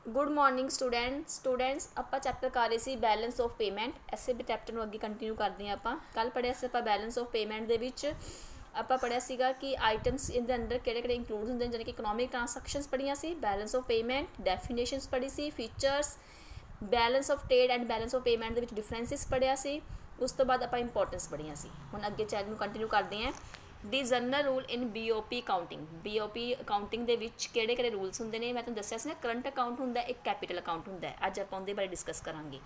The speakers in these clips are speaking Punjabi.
गुड मॉर्निंग स्टूडेंट्स ਆਪਾਂ ਚੈप्टर कर रहे सी बैलेंस ऑफ पेमेंट ऐसे भी चैप्टर ਨੂੰ ਅੱਗੇ ਕੰਟੀਨਿਊ ਕਰਦੇ ਹਾਂ। ਆਪਾਂ ਕੱਲ ਪੜਿਆ ਸੀ ਆਪਾਂ बैलेंस ऑफ पेमेंट ਦੇ ਵਿੱਚ ਆਪਾਂ ਪੜਿਆ ਸੀਗਾ ਕਿ ਆਈਟਮਸ ਇਹਦੇ ਅੰਦਰ ਕਿਹੜੇ ਇੰਕਲੂਡ ਹੁੰਦੇ ਨੇ, ਜਿਵੇਂ ਕਿ ਇਕਨੋਮਿਕ ਟ੍ਰਾਂਸੈਕਸ਼ਨਸ ਪੜੀਆਂ ਸੀ, बैलेंस ऑफ पेमेंट ਡੈਫੀਨੇਸ਼ਨਸ ਪੜ੍ਹੀ ਸੀ, features, balance of trade and balance of payment ਦੇ ਵਿੱਚ ਡਿਫਰੈਂਸਿਸ ਪੜਿਆ ਸੀ। ਉਸ ਤੋਂ ਬਾਅਦ ਆਪਾਂ ਇੰਪੋਰਟੈਂਸ ਪੜੀਆਂ ਸੀ। ਹੁਣ ਅੱਗੇ ਚੈਪਟਰ ਨੂੰ ਕੰਟੀਨਿਊ ਕਰਦੇ ਹਾਂ। ਦੀ ਜਨਰਲ ਰੂਲ ਇਨ BOP ਅਕਾਊਂਟਿੰਗ। BOP ਅਕਾਊਂਟਿੰਗ ਦੇ ਵਿੱਚ ਕਿਹੜੇ ਰੂਲਸ ਹੁੰਦੇ ਨੇ, ਮੈਂ ਤੁਹਾਨੂੰ ਦੱਸਿਆ ਸੀ ਨਾ। ਕਰੰਟ ਅਕਾਊਂਟ ਹੁੰਦਾ, ਇੱਕ ਕੈਪੀਟਲ ਅਕਾਊਂਟ ਹੁੰਦਾ। ਅੱਜ ਆਪਾਂ ਉਹਦੇ ਬਾਰੇ ਡਿਸਕਸ ਕਰਾਂਗੇ।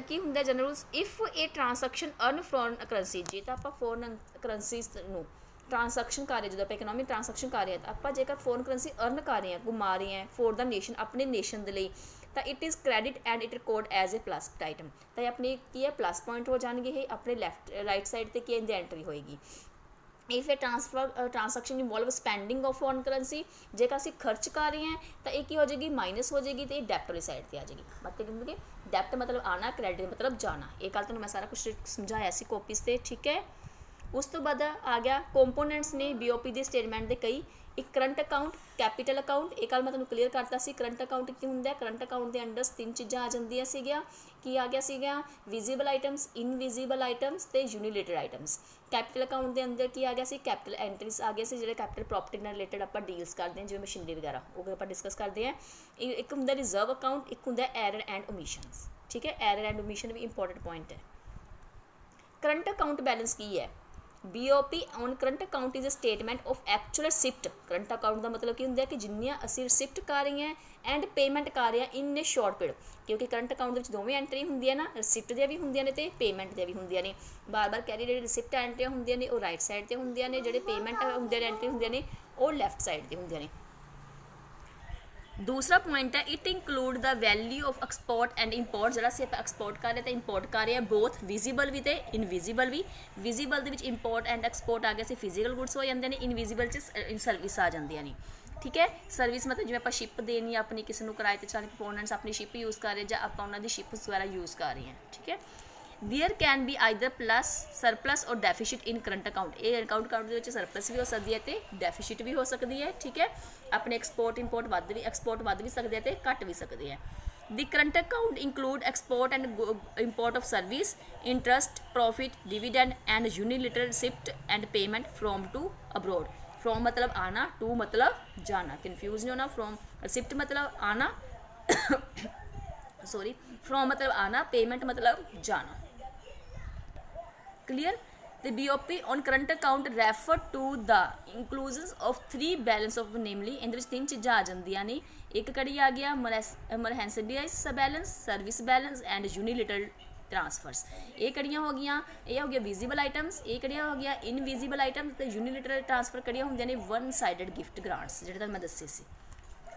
ਕੀ ਹੁੰਦਾ ਜਨਰਲ ਰੂਲਸ? ਇਫ ਇਹ ਟ੍ਰਾਂਸੈਕਸ਼ਨ ਅਰਨ ਫੋਰਨ ਕਰੰਸੀ, ਜੇ ਤਾਂ ਆਪਾਂ ਫੋਰਨ ਕਰੰਸੀਜ਼ ਨੂੰ ट्रांसैक्शन कर रहे, जो आप इकोनॉमिक ट्रांसैक्शन कर रहे हैं, आप जेकर फॉरन करेंसी अर्न कर रहे हैं, घुमा रहे हैं फॉर द नेशन, अपने नेशन के लिए, तो it is credit and it record as a plus item. तो अपने की है प्लस पॉइंट हो जाएंगे, ये अपने लैफ्ट राइट साइड पर की इनकी एंट्री होएगी। If A transaction involve spending of foreign currency, जेकर असी खर्च कर रहे हैं तो एक हो जाएगी माइनस हो जाएगी, तो ये डेप्ट वाली साइड पर आ जाएगी। मतलब कि डेप्ट मतलब आना, क्रेडिट मतलब जाना। ये गल तुहानूं मैं सारा कुछ समझाया सी कॉपीज़ से, ठीक है। उस तो बाद आ गया कंपोनेंट्स ने BOP के स्टेटमेंट के कई। एक करंट अकाउंट, कैपीटल अकाउंट, एक गल मैं तुहानूं क्लीयर करता सी। करंट अकाउंट की हुंदा है? करंट अकाउंट के अंडर तीन चीज़ां आ जांदियां सीगियां। की आ गया सीगा? विजिबल आइटम्स, इनविजिबल आइटम्स ते यूनिलेटेड आइटम्स। कैपीटल अकाउंट के अंदर की आ गया सी? कैपीटल एंट्रीज आ गए सी, जिहड़े कैपीटल प्रॉपर्टी नाल रिलेटेड आपां डील्स करते हैं, जिवें मशीनरी वगैरह, वो आपां डिस्कस करते हैं। एक हुंदा रिजर्व अकाउंट, एक हुंदा एरर एंड ओमिशनस, ठीक है। एरर एंड ओमिशन भी इंपॉर्टेंट पॉइंट है। करंट अकाउंट बैलेंस की है? BOP on current account is a statement of actual receipt. Current account का मतलब की होंगे कि जिन्नियां असी रिसिप्ट कर रहे हैं एंड पेमेंट कर रहे हैं इन ए शॉर्ट पीरियड, क्योंकि करंट अकाउंट दोवें एंट्री होंगे ना, रिसिप्ट दी भी होंगे ने ते पेमेंट दी भी होंगे ने। बार बार कह रही जी रिसिप्ट एंट्री होंगे ने वो राइट साइड पर होंगे ने, जो पेमेंट होंगे एंट्री होंगे ने वो लैफ्ट साइड पर होंगे ने। दूसरा पॉइंट है it include the value of export and import. जो असी एक्सपोर्ट कर रहे हैं तो इंपोर्ट कर रहे हैं, बोथ विजिबल भी तो इनविजिबल भी। विजिबल के इंपोर्ट एंड एक्सपोर्ट आ गया से फिजिकल गुड्स हो जाते हैं, इनविजिबल सर्विस आ जाती हैं, ठीक है। सर्विस मतलब जिवें आप शिप देनी अपनी किसी को किराए पर चलाने, कंपोनेंट्स अपनी शिप यूज़ कर रहे हैं, आप उन्होंने शिप वगैरह यूज़ कर रहे हैं, ठीक है। There can be either plus surplus और डेफिशिट इन करंट अकाउंट। ये अकाउंट के सरप्लस भी हो सकती है तो डेफिशिट भी हो सकती है, ठीक है। अपने एक्सपोर्ट इंपोर्ट वध भी सकते हैं तो घट भी सकते हैं। The current account include export and import of service, interest, profit, dividend and unilateral receipt and payment from to abroad. From मतलब आना, टू मतलब जाना, कन्फ्यूज नहीं होना। फ्रॉम रिसिप्ट मतलब आना सॉरी, फ्रॉम मतलब आना, पेमेंट मतलब जाना, clear. The BOP on current account refer to the inclusions of three balance of namely इहदे विच तीन चीज़ां आ जांदियां ने। एक कड़ी आ गया merchandise balance, service balance and unilateral transfers. ये कड़ियाँ हो गई, ये हो गया विजिबल आइटम्स, ये कड़ियाँ हो गया इनविजिबल आइटम्स, तो यूनिलेटरल ट्रांसफर कड़ियाँ होंदियां ने वन साइडेड गिफ्ट ग्रांट्स, जिहड़े तुहानूं मैं दस्से सी,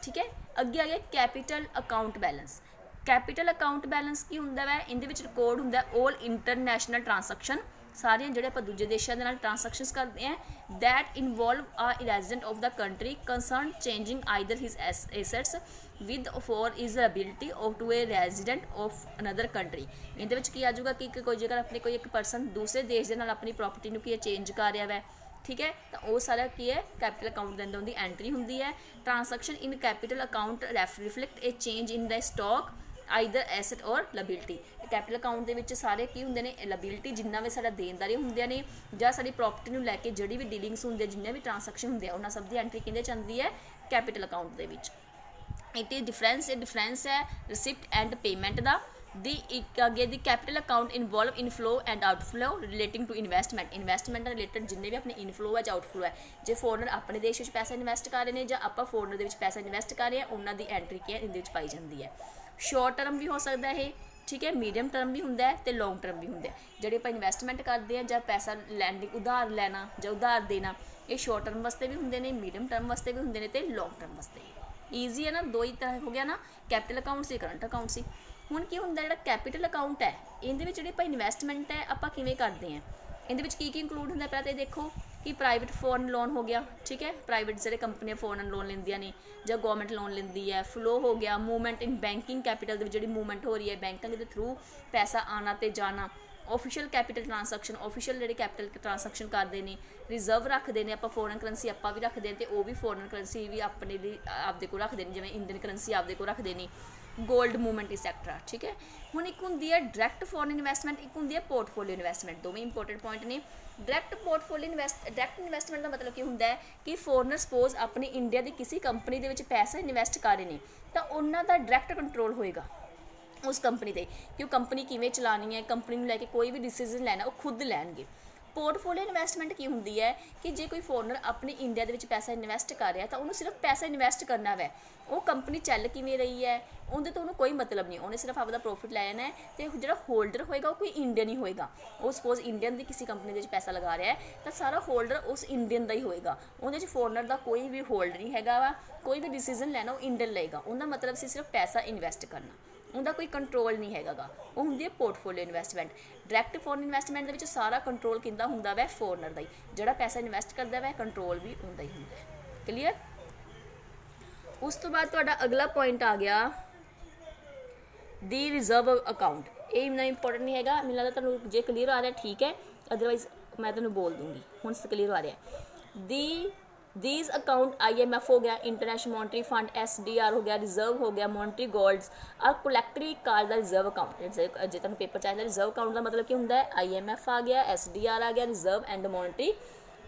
ठीक है। अगे आ गया capital account balance. Capital account balance की हुंदा वै? इहदे विच रिकॉर्ड हुंदा ऑल इंटरनैशनल ट्रांसैक्शन, सारे जोड़े आप दूजे देशों के ट्रांसैक्शनस करते हैं that involve a resident of the country concern changing either his assets with for is ability of to a resident of another country. ये की आ जाऊगा कि कोई जेकर अपने कोई एक परसन दूसरे देश के अपनी प्रॉपर्टी को की चेंज कर रहा है, ठीक है, तो वो सारा की है कैपीटल अकाउंट के अंदर उनकी एंट्री होंगी है। Transaction in capital account reflect A change in the stock either asset और लबिलिटी। कैपीटल अकाउंट के सारे की होंगे ने लबिलिटी, जिन्ना भी सारा देनदारी होंगे ने या साड़ी प्रॉपर्टी को लैके जी भी डीलिंग्स होंगे, जिन्हें भी ट्रांसैक्शन होंगे उन्होंने सब की एंट्री किहदे च आती है? कैपीटल अकाउंट के। इट इज़ डिफरेंस है रिसिप्ट एंड पेमेंट का। दी एक अगे the capital account involve inflow and outflow relating to investment. Investment related जिन्हें भी अपने इनफ्लो है आउटफ्लो है, जो फॉरनर अपने देश में पैसा इन्वेस्ट कर रहे हैं या आप फॉरनर के पैसा इन्वेस्ट कर रहे हैं, उन्होंने एंट्री की है इहदे विच पाई जाती है। शॉर्ट टर्म भी हो सकता है, ठीक है, मीडियम टर्म भी होंगे तो लॉन्ग टर्म भी होंगे। जोड़े आप इन्वेस्टमेंट करते हैं या पैसा लैंडिंग उधार लैना या उधार देना, ये शॉर्ट टर्म वास्ते भी होंगे ने, मीडियम टर्म वास्ते भी होंगे ने तो लॉन्ग टर्म वास्ते। ईजी है ना, दो ही तरह हो गया ना, कैपीटल अकाउंट से करंट अकाउंट से। हुण की होंदा जिहड़ा कैपीटल अकाउंट है, इहदे विच जिहड़ी इन्वेस्टमेंट है आपां किवें करदे हैं, इहदे विच की इंक्लूड होंदा? पहले तो देखो कि प्राइवेट फॉरन लोन हो गया, ठीक है, प्राइवेट जो कंपनियां फॉरन लोन लेंदियां ने या गवर्नमेंट लोन लेंदी है। फ्लो हो गया मूवमेंट इन बैंकिंग कैपीटल, जी मूवमेंट हो रही है बैंकों के थ्रू पैसा आना तो जाना, ऑफिशियल कैपिटल ट्रांसैक्शन, ऑफिशियल ਜਿਹੜੇ कैपिटल ट्रांसैक्शन ਕਰਦੇ ਨੇ, ਰਿਜ਼ਰਵ ਰੱਖਦੇ ਨੇ ਆਪਾਂ, ਫੋਰਨ ਕਰੰਸੀ ਆਪਾਂ ਵੀ ਰੱਖਦੇ ਹਾਂ ਤੇ ਉਹ ਵੀ ਫੋਰਨ ਕਰੰਸੀ ਵੀ ਆਪਣੇ ਲਈ ਆਪਦੇ ਕੋਲ ਰੱਖਦੇ ਨੇ, ਜਿਵੇਂ ਇੰਡੀਅਨ ਕਰੰਸੀ ਆਪਦੇ ਕੋਲ ਰੱਖਦੇ ਨੇ, ਗੋਲਡ ਮੂਵਮੈਂਟ ਐਕਸੈਕਟਰਾ। ਠੀਕ ਹੈ, ਹੁਣ ਇੱਕ ਹੁੰਦੀ ਹੈ ਡਾਇਰੈਕਟ ਫੋਰਨ ਇਨਵੈਸਟਮੈਂਟ, ਇੱਕ ਹੁੰਦੀ ਹੈ ਪੋਰਟਫੋਲੀਓ ਇਨਵੈਸਟਮੈਂਟ। ਦੋਵੇਂ ਇੰਪੋਰਟੈਂਟ ਪੁਆਇੰਟ ਨੇ। ਡਾਇਰੈਕਟ ਇਨਵੈਸਟਮੈਂਟ ਦਾ ਮਤਲਬ ਕੀ ਹੁੰਦਾ ਹੈ ਕਿ ਫੋਰਨਰ ਸਪੋਜ਼ ਆਪਣੀ ਇੰਡੀਆ ਦੀ ਕਿਸੇ ਕੰਪਨੀ ਦੇ ਵਿੱਚ ਪੈਸਾ ਇਨਵੈਸਟ ਕਰ ਰਹੇ ਨੇ ਤਾਂ ਉਹਨਾਂ ਦਾ ਡਾਇਰੈਕਟ ਕੰਟਰੋਲ ਹੋਏਗਾ ਉਸ ਕੰਪਨੀ 'ਤੇ ਕਿ ਉਹ ਕੰਪਨੀ ਕਿਵੇਂ ਚਲਾਉਣੀ ਹੈ, ਕੰਪਨੀ ਨੂੰ ਲੈ ਕੇ ਕੋਈ ਵੀ ਡਿਸੀਜ਼ਨ ਲੈਣਾ ਉਹ ਖੁਦ ਲੈਣਗੇ। ਪੋਰਟਫੋਲੀਓ ਇਨਵੈਸਟਮੈਂਟ ਕੀ ਹੁੰਦੀ ਹੈ ਕਿ ਜੇ ਕੋਈ ਫੋਰਨਰ ਆਪਣੀ ਇੰਡੀਆ ਦੇ ਵਿੱਚ ਪੈਸਾ ਇਨਵੈਸਟ ਕਰ ਰਿਹਾ ਤਾਂ ਉਹਨੂੰ ਸਿਰਫ ਪੈਸਾ ਇਨਵੈਸਟ ਕਰਨਾ ਵੈ, ਉਹ ਕੰਪਨੀ ਚੱਲ ਕਿਵੇਂ ਰਹੀ ਹੈ ਉਹਦੇ ਤੋਂ ਉਹਨੂੰ ਕੋਈ ਮਤਲਬ ਨਹੀਂ, ਉਹਨੇ ਸਿਰਫ ਆਪਦਾ ਪ੍ਰੋਫਿਟ ਲੈ ਜਾਣਾ ਹੈ। ਅਤੇ ਜਿਹੜਾ ਹੋਲਡਰ ਹੋਏਗਾ ਉਹ ਕੋਈ ਇੰਡੀਅਨ ਹੀ ਹੋਏਗਾ। ਉਹ ਸਪੋਜ਼ ਇੰਡੀਅਨ ਦੀ ਕਿਸੇ ਕੰਪਨੀ ਦੇ ਵਿੱਚ ਪੈਸਾ ਲਗਾ ਰਿਹਾ ਹੈ ਤਾਂ ਸਾਰਾ ਹੋਲਡਰ ਉਸ ਇੰਡੀਅਨ ਦਾ ਹੀ ਹੋਏਗਾ, ਉਹਦੇ 'ਚ ਫੋਰਨਰ ਦਾ ਕੋਈ ਵੀ ਹੋਲਡ ਨਹੀਂ ਹੈਗਾ ਵਾ। ਕੋਈ ਵੀ ਡਿਸੀਜ਼ਨ ਲੈਣਾ ਉਹ ਇੰਡੀਅਨ ਲਏਗਾ, ਉਹਦਾ ਮਤਲਬ ਸੀ ਸਿਰਫ ਪੈਸਾ ਇਨਵੈਸਟ ਕਰਨਾ, ਉਹਦਾ ਕੋਈ ਕੰਟਰੋਲ ਨਹੀਂ ਹੈਗਾ ਗਾ। ਉਹ ਹੁੰਦੀ ਹੈ portfolio investment. Direct foreign investment ਦੇ ਵਿੱਚ ਸਾਰਾ ਕੰਟਰੋਲ ਕਿੰਦਾ ਹੁੰਦਾ ਵੈ, ਫੋਰਨਰ ਦਾ ਹੀ। ਜਿਹੜਾ ਪੈਸਾ ਇਨਵੈਸਟ ਕਰਦਾ ਵੈ ਕੰਟਰੋਲ ਵੀ ਹੁੰਦਾ ਹੀ ਹੁੰਦਾ। ਕਲੀਅਰ। ਉਸ ਤੋਂ ਬਾਅਦ ਤੁਹਾਡਾ ਅਗਲਾ ਪੁਆਇੰਟ ਆ ਗਿਆ ਦੀ ਰਿਜ਼ਰਵ ਅਕਾਊਂਟ। ਇਹ ਇੰਨਾ ਇੰਪੋਰਟੈਂਟ ਨਹੀਂ ਹੈਗਾ, ਮੈਨੂੰ ਲੱਗਦਾ ਤੁਹਾਨੂੰ ਜੇ ਕਲੀਅਰ ਆ ਰਿਹਾ ਠੀਕ ਹੈ, ਅਦਰਵਾਈਜ਼ ਮੈਂ ਤੁਹਾਨੂੰ ਬੋਲ ਦੂੰਗੀ। ਹੁਣ ਕਲੀਅਰ ਆ ਰਿਹਾ। these account IMF हो गया, इंटरनेशनल मॉनेटरी फंड, SDR हो गया, रिजर्व हो गया, monetary golds are collectively called the reserve account. जे तुहानूं पेपर चाहिए रिजर्व अकाउंट का मतलब की होंदा है IMF आ गया, SDR आ गया, रिजर्व एंड मॉनेटरी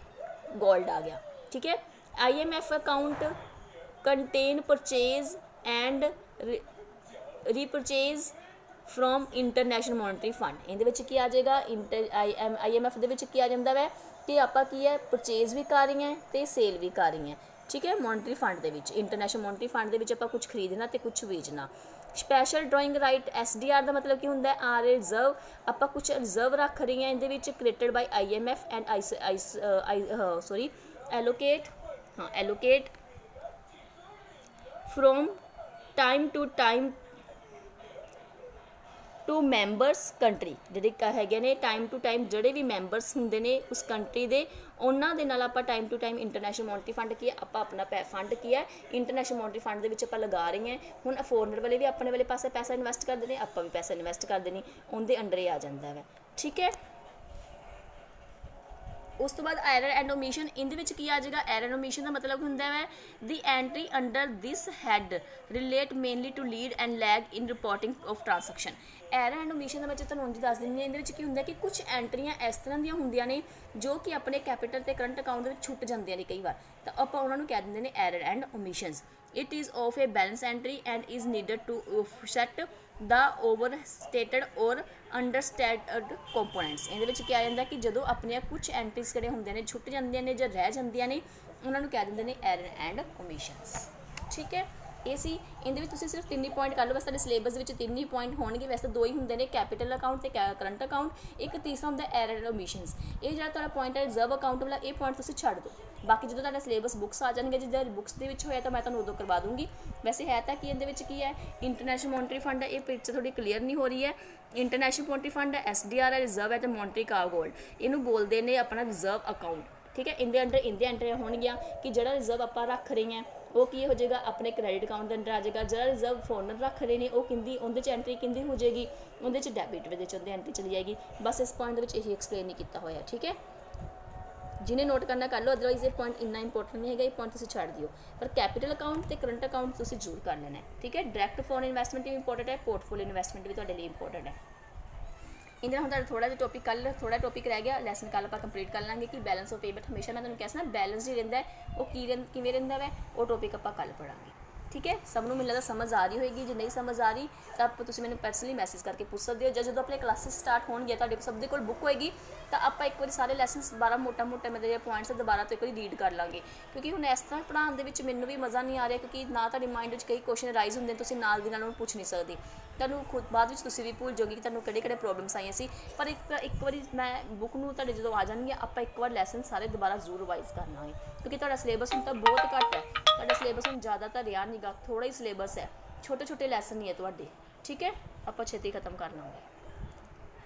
गोल्ड आ गया। ठीक है, IMF account contain purchase and repurchase from international monetary fund. ਇਹਦੇ ਵਿੱਚ ਕੀ ਆ ਜਾਏਗਾ, IMF ਦੇ ਵਿੱਚ ਕੀ ਆ ਜਾਂਦਾ ਵੈ ਕਿ ਆਪਾਂ ਕੀ ਹੈ ਪਰਚੇਜ਼ ਵੀ ਕਰ ਰਹੀਆਂ ਅਤੇ ਸੇਲ ਵੀ ਕਰ ਰਹੀਆਂ। ਠੀਕ ਹੈ, ਮੋਨਟਰੀ ਫੰਡ ਦੇ ਵਿੱਚ, ਇੰਟਰਨੈਸ਼ਨਲ ਮੋਨਟਰੀ ਫੰਡ ਦੇ ਵਿੱਚ ਆਪਾਂ ਕੁਝ ਖਰੀਦਣਾ ਅਤੇ ਕੁਝ ਵੇਚਣਾ। ਸਪੈਸ਼ਲ ਡਰਾਇੰਗ ਰਾਈਟ SDR ਦਾ ਮਤਲਬ ਕੀ ਹੁੰਦਾ ਹੈ ਆਰ ਰਿਜ਼ਰਵ, ਆਪਾਂ ਕੁਝ ਰਿਜ਼ਰਵ ਰੱਖ ਰਹੀਆਂ ਇਹਦੇ ਵਿੱਚ, created by IMF and allocate from time to time to members country. ਜਿਹੜੇ ਹੈਗੇ ਨੇ ਟਾਈਮ ਟੂ ਟਾਈਮ ਜਿਹੜੇ ਵੀ ਮੈਂਬਰਸ ਹੁੰਦੇ ਨੇ ਉਸ ਕੰਟਰੀ ਦੇ, ਉਹਨਾਂ ਦੇ ਨਾਲ ਆਪਾਂ time to time international monetary fund ਕੀ ਹੈ ਆਪਾਂ ਆਪਣਾ ਫੰਡ ਕੀ ਹੈ ਇੰਟਰਨੈਸ਼ਨਲ ਮੋਨਟਰੀ ਫੰਡ ਦੇ ਵਿੱਚ ਆਪਾਂ ਲਗਾ ਰਹੇ ਹਾਂ। ਹੁਣ ਫੋਰਨਰ ਵਾਲੇ ਵੀ ਆਪਣੇ ਵਾਲੇ ਪਾਸੇ ਪੈਸਾ ਇਨਵੈਸਟ ਕਰਦੇ ਨੇ, ਆਪਾਂ ਵੀ ਪੈਸਾ ਇਨਵੈਸਟ ਕਰਦੇ ਨੇ, ਉਹਦੇ ਅੰਡਰ ਹੀ ਆ ਜਾਂਦਾ ਵਾ। ਠੀਕ ਹੈ, ਉਸ ਤੋਂ ਬਾਅਦ ਐਰਰ ਐਂਡ ਓਮਿਸ਼ਨ। ਇਹਦੇ ਵਿੱਚ ਕੀ ਆ ਜਾਏਗਾ, ਐਰਰ ਓਮਿਸ਼ਨ ਦਾ ਮਤਲਬ ਹੁੰਦਾ ਹੈ the entry under this head relate mainly to lead and lag in reporting of transaction. Error and omission ਦਾ ਮੈਂ ਤੁਹਾਨੂੰ ਉਂਝ ਦੱਸ ਦਿੰਦੀ ਹਾਂ। ਇਹਦੇ ਵਿੱਚ ਕੀ ਹੁੰਦਾ ਕਿ ਕੁਝ ਐਂਟਰੀਆਂ ਇਸ ਤਰ੍ਹਾਂ ਦੀਆਂ ਹੁੰਦੀਆਂ ਨੇ ਜੋ ਕਿ ਆਪਣੇ ਕੈਪੀਟਲ ਅਤੇ ਕਰੰਟ ਅਕਾਊਂਟ ਦੇ ਵਿੱਚ ਛੁੱਟ ਜਾਂਦੀਆਂ ਨੇ ਕਈ ਵਾਰ, ਤਾਂ ਆਪਾਂ ਉਹਨਾਂ ਨੂੰ ਕਹਿ ਦਿੰਦੇ ਨੇ error and omissions. It is of a balance entry and is needed to offset the over stated or understated components. ਇਹਦੇ ਵਿੱਚ ਕੀ ਆ ਜਾਂਦਾ ਕਿ ਜਦੋਂ ਆਪਣੀਆਂ ਕੁਝ ਐਂਟਰੀਜ਼ ਜਿਹੜੇ ਹੁੰਦੇ ਨੇ ਛੁੱਟ ਜਾਂਦੀਆਂ ਨੇ ਜਾਂ ਰਹਿ ਜਾਂਦੀਆਂ ਨੇ, ਉਹਨਾਂ ਨੂੰ ਕਹਿ ਦਿੰਦੇ ਨੇ ਐਰਰ ਐਂਡ ਓਮਿਸ਼ਨਸ। ਠੀਕ ਹੈ, ਇਹ ਸੀ। ਇਹਦੇ ਵਿੱਚ ਤੁਸੀਂ ਸਿਰਫ 3 ਹੀ ਪੁਆਇੰਟ ਕਰ ਲਓ, ਵੈਸੇ ਤੁਹਾਡੇ ਸਿਲੇਬਸ ਵਿੱਚ 3 ਹੀ ਪੁਆਇੰਟ ਹੋਣਗੇ, ਵੈਸੇ 2 ਹੀ ਹੁੰਦੇ ਨੇ, ਕੈਪੀਟਲ ਅਕਾਊਂਟ ਅਤੇ ਕਰੰਟ ਅਕਾਊਂਟ। ਇੱਕ ਤੀਸਰਾ ਹੁੰਦਾ ਐਰਰ ਐਂਡ ਓਮਿਸ਼ਨਸ। ਇਹ ਜਿਹੜਾ ਤੁਹਾਡਾ ਪੁਆਇੰਟ ਹੈ ਰਿਜ਼ਰਵ ਅਕਾਊਂਟ ਵਾਲਾ, ਇਹ ਪੁਆਇੰਟ ਤੁਸੀਂ ਛੱਡ ਦਿਓ। ਬਾਕੀ ਜਦੋਂ ਤੁਹਾਡਾ ਸਿਲੇਬਸ ਬੁੱਕਸ ਆ ਜਾਣਗੇ, ਜਿੱਦਾਂ ਬੁੱਕਸ ਦੇ ਵਿੱਚ ਹੋਇਆ ਤਾਂ ਮੈਂ ਤੁਹਾਨੂੰ ਉਦੋਂ ਕਰਵਾ ਦੂੰਗੀ। ਵੈਸੇ ਹੈ ਤਾਂ ਕਿ ਇਹਦੇ ਵਿੱਚ ਕੀ ਹੈ ਇੰਟਰਨੈਸ਼ਨਲ ਮੋਨਟਰੀ ਫੰਡ ਹੈ, ਇਹ ਪਿਕਚਰ ਥੋੜੀ ਕਲੀਅਰ ਨਹੀਂ ਹੋ ਰਹੀ ਹੈ। ਇੰਟਰਨੈਸ਼ਨਲ ਮੋਨਟਰੀ ਫੰਡ ਹੈ, SDR ਹੈ, ਰਿਜ਼ਰਵ ਹੈ ਅਤੇ ਮੋਨਟਰੀ ਗੋਲਡ। ਇਹਨੂੰ ਬੋਲਦੇ ਨੇ ਆਪਣਾ ਰਿਜ਼ਰਵ ਅਕਾਊਂਟ। ਠੀਕ ਹੈ, ਇਹਦੇ ਅੰਡਰ ਐਂਟਰੀਆਂ ਹੋਣਗੀਆਂ ਕਿ ਜਿਹੜਾ ਰਿਜ਼ਰਵ ਆਪਾਂ ਰੱਖ ਰਹੇ ਹਾਂ ਉਹ ਕੀ ਹੋ ਜਾਏਗਾ ਆਪਣੇ ਕ੍ਰੈਡਿਟ ਅਕਾਊਂਟ ਦੇ ਅੰਡਰ ਆ ਜਾਏਗਾ। ਜਿਹੜਾ ਰਿਜ਼ਰਵ ਫੋਰਨਰ ਰੱਖ ਰਹੇ ਨੇ ਉਹ ਕਿੰਦੀ ਉਹਦੇ 'ਚ ਐਂਟਰੀ ਕਿੰਦੀ ਹੋ ਜਾਏਗੀ, ਉਹਦੇ 'ਚ ਡੈਬਿਟ ਦੇ ਵਿੱਚ ਉਹਦੀ ਐਂਟਰੀ ਚਲੀ ਜਾਏਗੀ। ਬਸ ਇਸ ਪੁਆਇੰਟ ਦੇ ਵਿੱਚ ਇਹੀ ਐਕਸਪਲੇਨ ਨਹੀਂ ਕੀਤਾ ਹੋਇਆ। ਠੀਕ ਹੈ, ਜਿਹਨੇ ਨੋਟ ਕਰਨਾ ਕਰ ਲਓ, ਅਦਰਵਾਈਜ਼ ਇਹ ਪੁਆਇੰਟ ਇੰਨਾ ਇੰਪੋਰਟੈਂਟ ਨਹੀਂ ਹੈਗਾ, ਇਹ ਪੁਆਇੰਟ ਤੁਸੀਂ ਛੱਡ ਦਿਓ। ਪਰ ਕੈਪੀਟਲ ਅਕਾਊਂਟ ਅਤੇ ਕਰੰਟ ਅਕਾਊਂਟ ਤੁਸੀਂ ਜ਼ਰੂਰ ਕਰ ਲੈਣਾ ਹੈ। ਠੀਕ ਹੈ, ਡਾਇਰੈਕਟ ਫੋਰਨ ਇਨਵੈਸਟਮੈਂਟ ਵੀ ਇੰਪੋਰਟੈਂਟ ਹੈ, ਪੋਰਟਫੋਲੀਓ ਇਨਵੈਸਟਮੈਂਟ ਵੀ ਤੁਹਾਡੇ ਲਈ ਇੰਪੋਰਟੈਂਟ ਹੈ। ਇਹਦੇ ਨਾਲ ਹੁਣ ਤੁਹਾਡਾ ਥੋੜ੍ਹਾ ਜਿਹਾ ਟੋਪਿਕ ਕੱਲ੍ਹ ਥੋੜ੍ਹਾ ਟੋਪਿਕ ਰਹਿ ਗਿਆ, ਲੈਸਨ ਕੱਲ੍ਹ ਆਪਾਂ ਕੰਪਲੀਟ ਕਰ ਲਾਂਗੇ ਕਿ ਬੈਲੈਂਸ ਆਫ ਪੇਮੈਂਟ ਹਮੇਸ਼ਾ ਮੈਂ ਤੁਹਾਨੂੰ ਕਿਹਾ ਸੀ ਨਾ ਬੈਲੈਂਸ ਹੀ ਰਹਿੰਦਾ ਉਹ ਕਿਵੇਂ ਰਹਿੰਦਾ ਵੈ, ਉਹ ਟੋਪਿਕ ਆਪਾਂ ਕੱਲ੍ਹ ਪੜ੍ਹਾਂਗੇ। ਠੀਕ ਹੈ, ਸਭ ਨੂੰ ਮੈਨੂੰ ਲੱਗਦਾ ਸਮਝ ਆ ਰਹੀ ਹੋਏਗੀ। ਜੇ ਨਹੀਂ ਸਮਝ ਆ ਰਹੀ ਤਾਂ ਤੁਸੀਂ ਮੈਨੂੰ ਪਰਸਨਲੀ ਮੈਸੇਜ ਕਰਕੇ ਪੁੱਛ ਸਕਦੇ ਹੋ, ਜਾਂ ਜਦੋਂ ਆਪਣੇ ਕਲਾਸਿਸ ਸਟਾਰਟ ਹੋਣਗੀਆਂ ਤੁਹਾਡੇ ਕੋਲ ਸਭ ਦੇ ਕੋਲ ਬੁੱਕ ਹੋਏਗੀ ਤਾਂ ਆਪਾਂ ਇੱਕ ਵਾਰੀ ਸਾਰੇ ਲੈਸਨਸ ਦੁਬਾਰਾ ਮੋਟਾ ਮਤਲਬ ਪੁਆਇੰਟਸ ਦੁਬਾਰਾ ਤੋਂ ਇੱਕ ਵਾਰੀ ਰੀਡ ਕਰ ਲਾਂਗੇ। ਕਿਉਂਕਿ ਹੁਣ ਇਸ ਤਰ੍ਹਾਂ ਪੜ੍ਹਾਉਣ ਦੇ ਵਿੱਚ ਮੈਨੂੰ ਵੀ ਮਜ਼ਾ ਨਹੀਂ ਆ ਰਿਹਾ, ਕਿਉਂਕਿ ਨਾ ਤੁਹਾਡੇ ਮਾਈਂਡ ਵਿੱਚ ਕਈ ਕੁਐਸਚਨ ਰਾਈਜ਼ ਹੁੰਦੇ ਤੁਸੀਂ ਨਾਲ ਦੀ ਨਾਲ ਉਹਨੂੰ ਪੁੱਛ ਨਹੀਂ ਸਕਦੇ, ਤੁਹਾਨੂੰ ਖੁਦ ਬਾਅਦ ਵਿੱਚ ਤੁਸੀਂ ਵੀ ਭੁੱਲ ਜਾਓਗੇ ਕਿ ਤੁਹਾਨੂੰ ਕਿਹੜੇ ਪ੍ਰੋਬਲਮਸ ਆਈਆਂ ਸੀ। ਪਰ ਇੱਕ ਵਾਰੀ ਮੈਂ ਬੁੱਕ ਨੂੰ ਤੁਹਾਡੇ ਜਦੋਂ ਆ ਜਾਣਗੀਆਂ ਆਪਾਂ ਇੱਕ ਵਾਰ ਲੈਸਨ ਸਾਰੇ ਦੁਬਾਰਾ ਜ਼ਰੂਰ ਰਿਵਾਈਜ਼ ਕਰ ਲਾਂਗੇ, ਕਿਉਂਕਿ ਤੁਹਾਡਾ ਸਿਲੇਬਸ ਹੁਣ ਤਾਂ ਬਹੁਤ ਘੱਟ ਹੈ। ਤੁਹਾਡਾ ਸਿਲੇਬਸ ਹੁਣ ਜ਼ਿਆਦਾ ਤਾਂ ਰਿਹਾ ਨਹੀਂ ਗਾ, ਥੋੜ੍ਹਾ ਹੀ ਸਿਲੇਬਸ ਹੈ, ਛੋਟੇ ਛੋਟੇ ਲੈਸਨ ਹੀ ਹੈ ਤੁਹਾਡੇ। ਠੀਕ ਹੈ, ਆਪਾਂ ਛੇਤੀ ਖਤਮ ਕਰ ਲਾਂਗੇ।